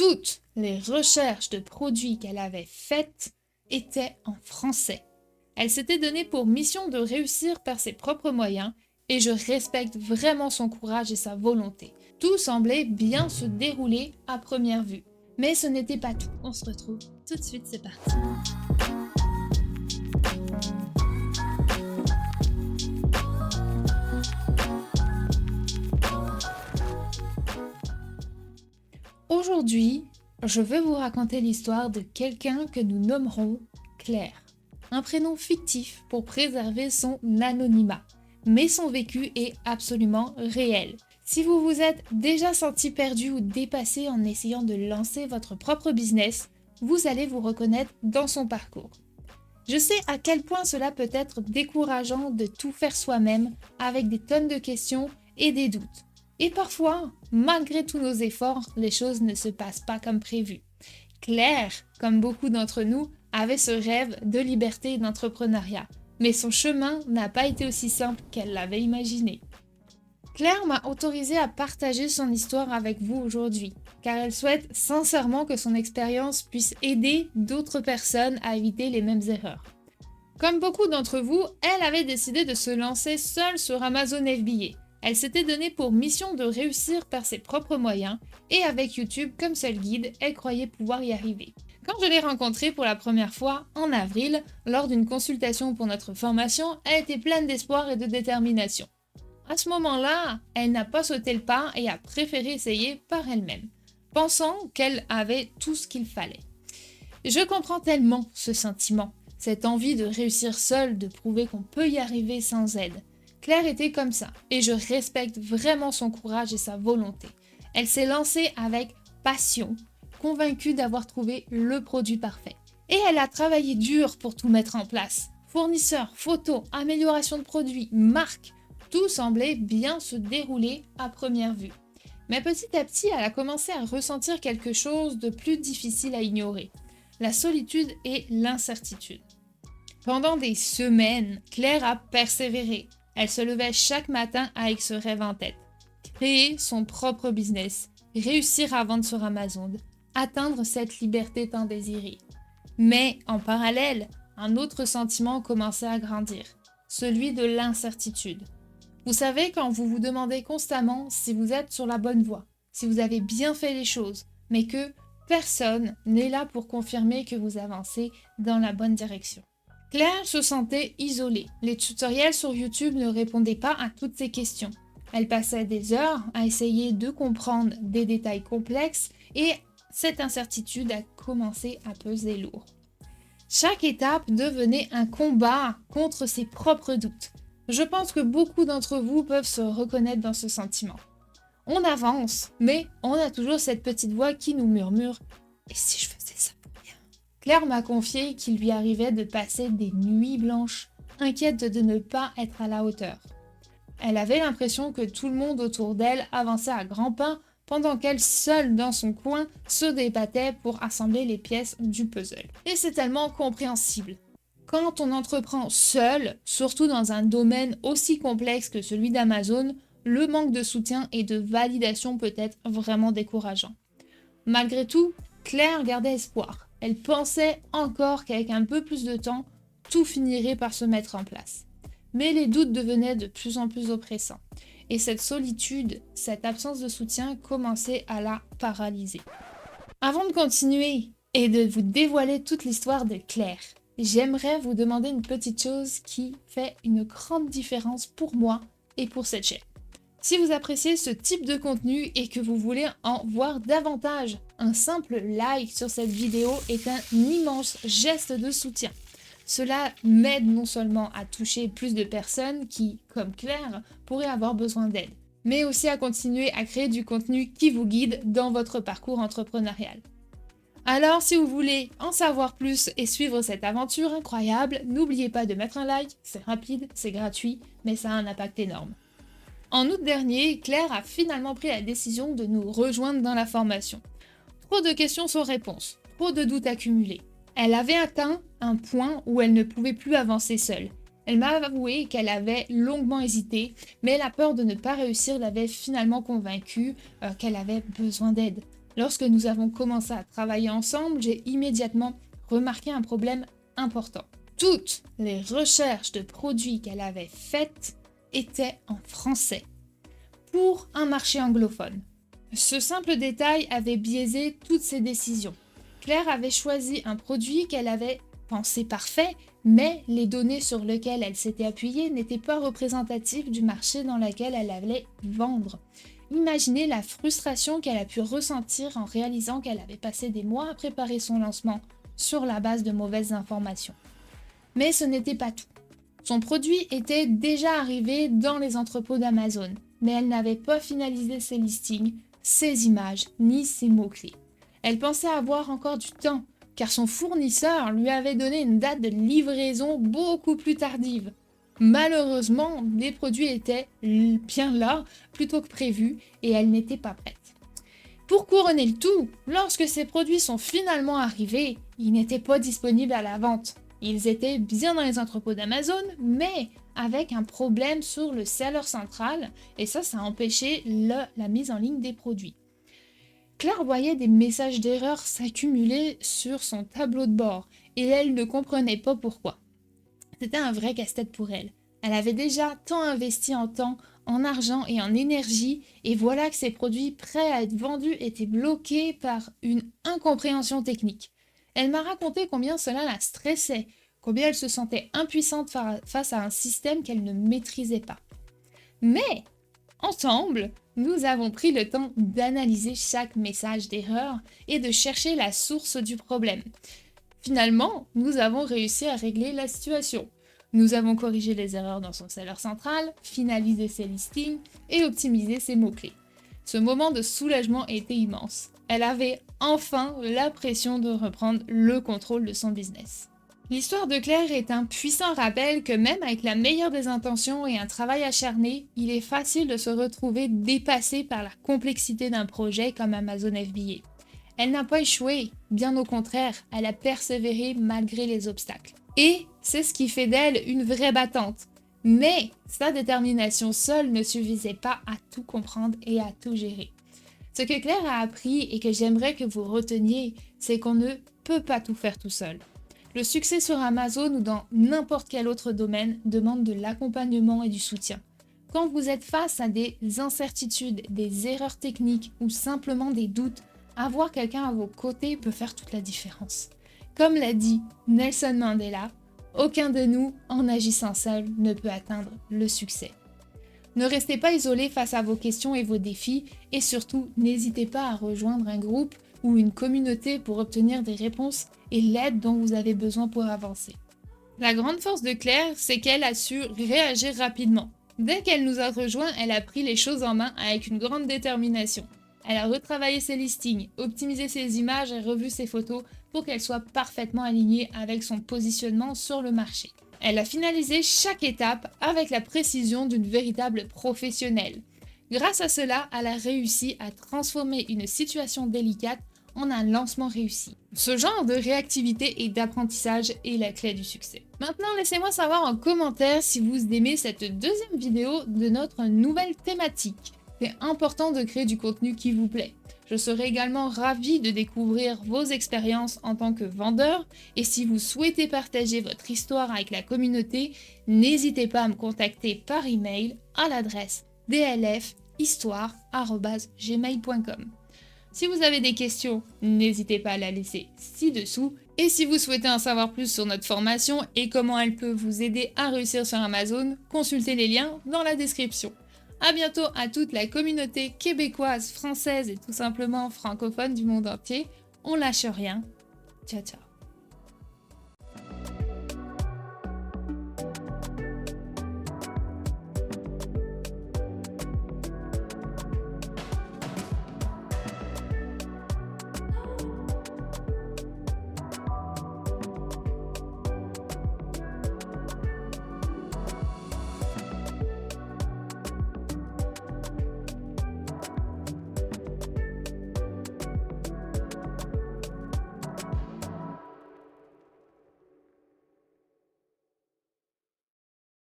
Toutes les recherches de produits qu'elle avait faites étaient en français. Elle s'était donné pour mission de réussir par ses propres moyens et je respecte vraiment son courage et sa volonté. Tout semblait bien se dérouler à première vue. Mais ce n'était pas tout. On se retrouve tout de suite, c'est parti. Aujourd'hui, je veux vous raconter l'histoire de quelqu'un que nous nommerons Claire. Un prénom fictif pour préserver son anonymat. Mais son vécu est absolument réel. Si vous vous êtes déjà senti perdu ou dépassé en essayant de lancer votre propre business, vous allez vous reconnaître dans son parcours. Je sais à quel point cela peut être décourageant de tout faire soi-même avec des tonnes de questions et des doutes. Et parfois, malgré tous nos efforts, les choses ne se passent pas comme prévu. Claire, comme beaucoup d'entre nous, avait ce rêve de liberté et d'entrepreneuriat, mais son chemin n'a pas été aussi simple qu'elle l'avait imaginé. Claire m'a autorisé à partager son histoire avec vous aujourd'hui, car elle souhaite sincèrement que son expérience puisse aider d'autres personnes à éviter les mêmes erreurs. Comme beaucoup d'entre vous, elle avait décidé de se lancer seule sur Amazon FBA. Elle s'était donné pour mission de réussir par ses propres moyens, et avec YouTube comme seul guide, elle croyait pouvoir y arriver. Quand je l'ai rencontrée pour la première fois, en avril, lors d'une consultation pour notre formation, elle était pleine d'espoir et de détermination. À ce moment-là, elle n'a pas sauté le pas et a préféré essayer par elle-même, pensant qu'elle avait tout ce qu'il fallait. Je comprends tellement ce sentiment, cette envie de réussir seule, de prouver qu'on peut y arriver sans aide. Claire était comme ça, et je respecte vraiment son courage et sa volonté. Elle s'est lancée avec passion, convaincue d'avoir trouvé le produit parfait. Et elle a travaillé dur pour tout mettre en place. Fournisseurs, photos, amélioration de produits, marques, tout semblait bien se dérouler à première vue. Mais petit à petit, elle a commencé à ressentir quelque chose de plus difficile à ignorer. La solitude et l'incertitude. Pendant des semaines, Claire a persévéré. Elle se levait chaque matin avec ce rêve en tête. Créer son propre business, réussir à vendre sur Amazon, atteindre cette liberté tant désirée. Mais en parallèle, un autre sentiment commençait à grandir, celui de l'incertitude. Vous savez, quand vous vous demandez constamment si vous êtes sur la bonne voie, si vous avez bien fait les choses, mais que personne n'est là pour confirmer que vous avancez dans la bonne direction. Claire se sentait isolée. Les tutoriels sur YouTube ne répondaient pas à toutes ces questions. Elle passait des heures à essayer de comprendre des détails complexes et cette incertitude a commencé à peser lourd. Chaque étape devenait un combat contre ses propres doutes. Je pense que beaucoup d'entre vous peuvent se reconnaître dans ce sentiment. On avance, mais on a toujours cette petite voix qui nous murmure « Et si je faisais ça pour rien ?» Claire m'a confié qu'il lui arrivait de passer des nuits blanches, inquiète de ne pas être à la hauteur. Elle avait l'impression que tout le monde autour d'elle avançait à grands pas pendant qu'elle, seule dans son coin, se débattait pour assembler les pièces du puzzle. Et c'est tellement compréhensible. Quand on entreprend seul, surtout dans un domaine aussi complexe que celui d'Amazon, le manque de soutien et de validation peut être vraiment décourageant. Malgré tout, Claire gardait espoir. Elle pensait encore qu'avec un peu plus de temps, tout finirait par se mettre en place. Mais les doutes devenaient de plus en plus oppressants. Et cette solitude, cette absence de soutien commençait à la paralyser. Avant de continuer et de vous dévoiler toute l'histoire de Claire, j'aimerais vous demander une petite chose qui fait une grande différence pour moi et pour cette chaîne. Si vous appréciez ce type de contenu et que vous voulez en voir davantage, un simple like sur cette vidéo est un immense geste de soutien. Cela m'aide non seulement à toucher plus de personnes qui, comme Claire, pourraient avoir besoin d'aide, mais aussi à continuer à créer du contenu qui vous guide dans votre parcours entrepreneurial. Alors, si vous voulez en savoir plus et suivre cette aventure incroyable, n'oubliez pas de mettre un like, c'est rapide, c'est gratuit, mais ça a un impact énorme. En août dernier, Claire a finalement pris la décision de nous rejoindre dans la formation. Trop de questions sans réponse, trop de doutes accumulés. Elle avait atteint un point où elle ne pouvait plus avancer seule. Elle m'a avoué qu'elle avait longuement hésité, mais la peur de ne pas réussir l'avait finalement convaincue qu'elle avait besoin d'aide. Lorsque nous avons commencé à travailler ensemble, j'ai immédiatement remarqué un problème important. Toutes les recherches de produits qu'elle avait faites étaient en français, pour un marché anglophone. Ce simple détail avait biaisé toutes ses décisions. Claire avait choisi un produit qu'elle avait pensé parfait, mais les données sur lesquelles elle s'était appuyée n'étaient pas représentatives du marché dans lequel elle allait vendre. Imaginez la frustration qu'elle a pu ressentir en réalisant qu'elle avait passé des mois à préparer son lancement sur la base de mauvaises informations. Mais ce n'était pas tout. Son produit était déjà arrivé dans les entrepôts d'Amazon, mais elle n'avait pas finalisé ses listings, ses images, ni ses mots-clés. Elle pensait avoir encore du temps, car son fournisseur lui avait donné une date de livraison beaucoup plus tardive. Malheureusement, les produits étaient bien là, plutôt que prévu, et elle n'était pas prête. Pour couronner le tout, lorsque ces produits sont finalement arrivés, ils n'étaient pas disponibles à la vente. Ils étaient bien dans les entrepôts d'Amazon, mais avec un problème sur le seller central, et ça a empêché la mise en ligne des produits. Claire voyait des messages d'erreur s'accumuler sur son tableau de bord, et elle ne comprenait pas pourquoi. C'était un vrai casse-tête pour elle. Elle avait déjà tant investi en temps, en argent et en énergie, et voilà que ses produits prêts à être vendus étaient bloqués par une incompréhension technique. Elle m'a raconté combien cela la stressait, combien elle se sentait impuissante face à un système qu'elle ne maîtrisait pas. Mais, ensemble, nous avons pris le temps d'analyser chaque message d'erreur et de chercher la source du problème. Finalement, nous avons réussi à régler la situation. Nous avons corrigé les erreurs dans son seller central, finalisé ses listings et optimisé ses mots-clés. Ce moment de soulagement était immense. Elle avait enfin la pression de reprendre le contrôle de son business. L'histoire de Claire est un puissant rappel que même avec la meilleure des intentions et un travail acharné, il est facile de se retrouver dépassé par la complexité d'un projet comme Amazon FBA. Elle n'a pas échoué, bien au contraire, elle a persévéré malgré les obstacles. Et c'est ce qui fait d'elle une vraie battante. Mais sa détermination seule ne suffisait pas à tout comprendre et à tout gérer. Ce que Claire a appris et que j'aimerais que vous reteniez, c'est qu'on ne peut pas tout faire tout seul. Le succès sur Amazon ou dans n'importe quel autre domaine demande de l'accompagnement et du soutien. Quand vous êtes face à des incertitudes, des erreurs techniques ou simplement des doutes, avoir quelqu'un à vos côtés peut faire toute la différence. Comme l'a dit Nelson Mandela, aucun de nous, en agissant seul, ne peut atteindre le succès. Ne restez pas isolé face à vos questions et vos défis, et surtout, n'hésitez pas à rejoindre un groupe ou une communauté pour obtenir des réponses et l'aide dont vous avez besoin pour avancer. La grande force de Claire, c'est qu'elle a su réagir rapidement. Dès qu'elle nous a rejoints, elle a pris les choses en main avec une grande détermination. Elle a retravaillé ses listings, optimisé ses images et revu ses photos pour qu'elles soient parfaitement alignées avec son positionnement sur le marché. Elle a finalisé chaque étape avec la précision d'une véritable professionnelle. Grâce à cela, elle a réussi à transformer une situation délicate en un lancement réussi. Ce genre de réactivité et d'apprentissage est la clé du succès. Maintenant, laissez-moi savoir en commentaire si vous aimez cette deuxième vidéo de notre nouvelle thématique. C'est important de créer du contenu qui vous plaît. Je serai également ravie de découvrir vos expériences en tant que vendeur et si vous souhaitez partager votre histoire avec la communauté, n'hésitez pas à me contacter par email à l'adresse dlfhistoire@gmail.com. Si vous avez des questions, n'hésitez pas à la laisser ci-dessous. Et si vous souhaitez en savoir plus sur notre formation et comment elle peut vous aider à réussir sur Amazon, consultez les liens dans la description. À bientôt à toute la communauté québécoise, française et tout simplement francophone du monde entier. On lâche rien. Ciao ciao.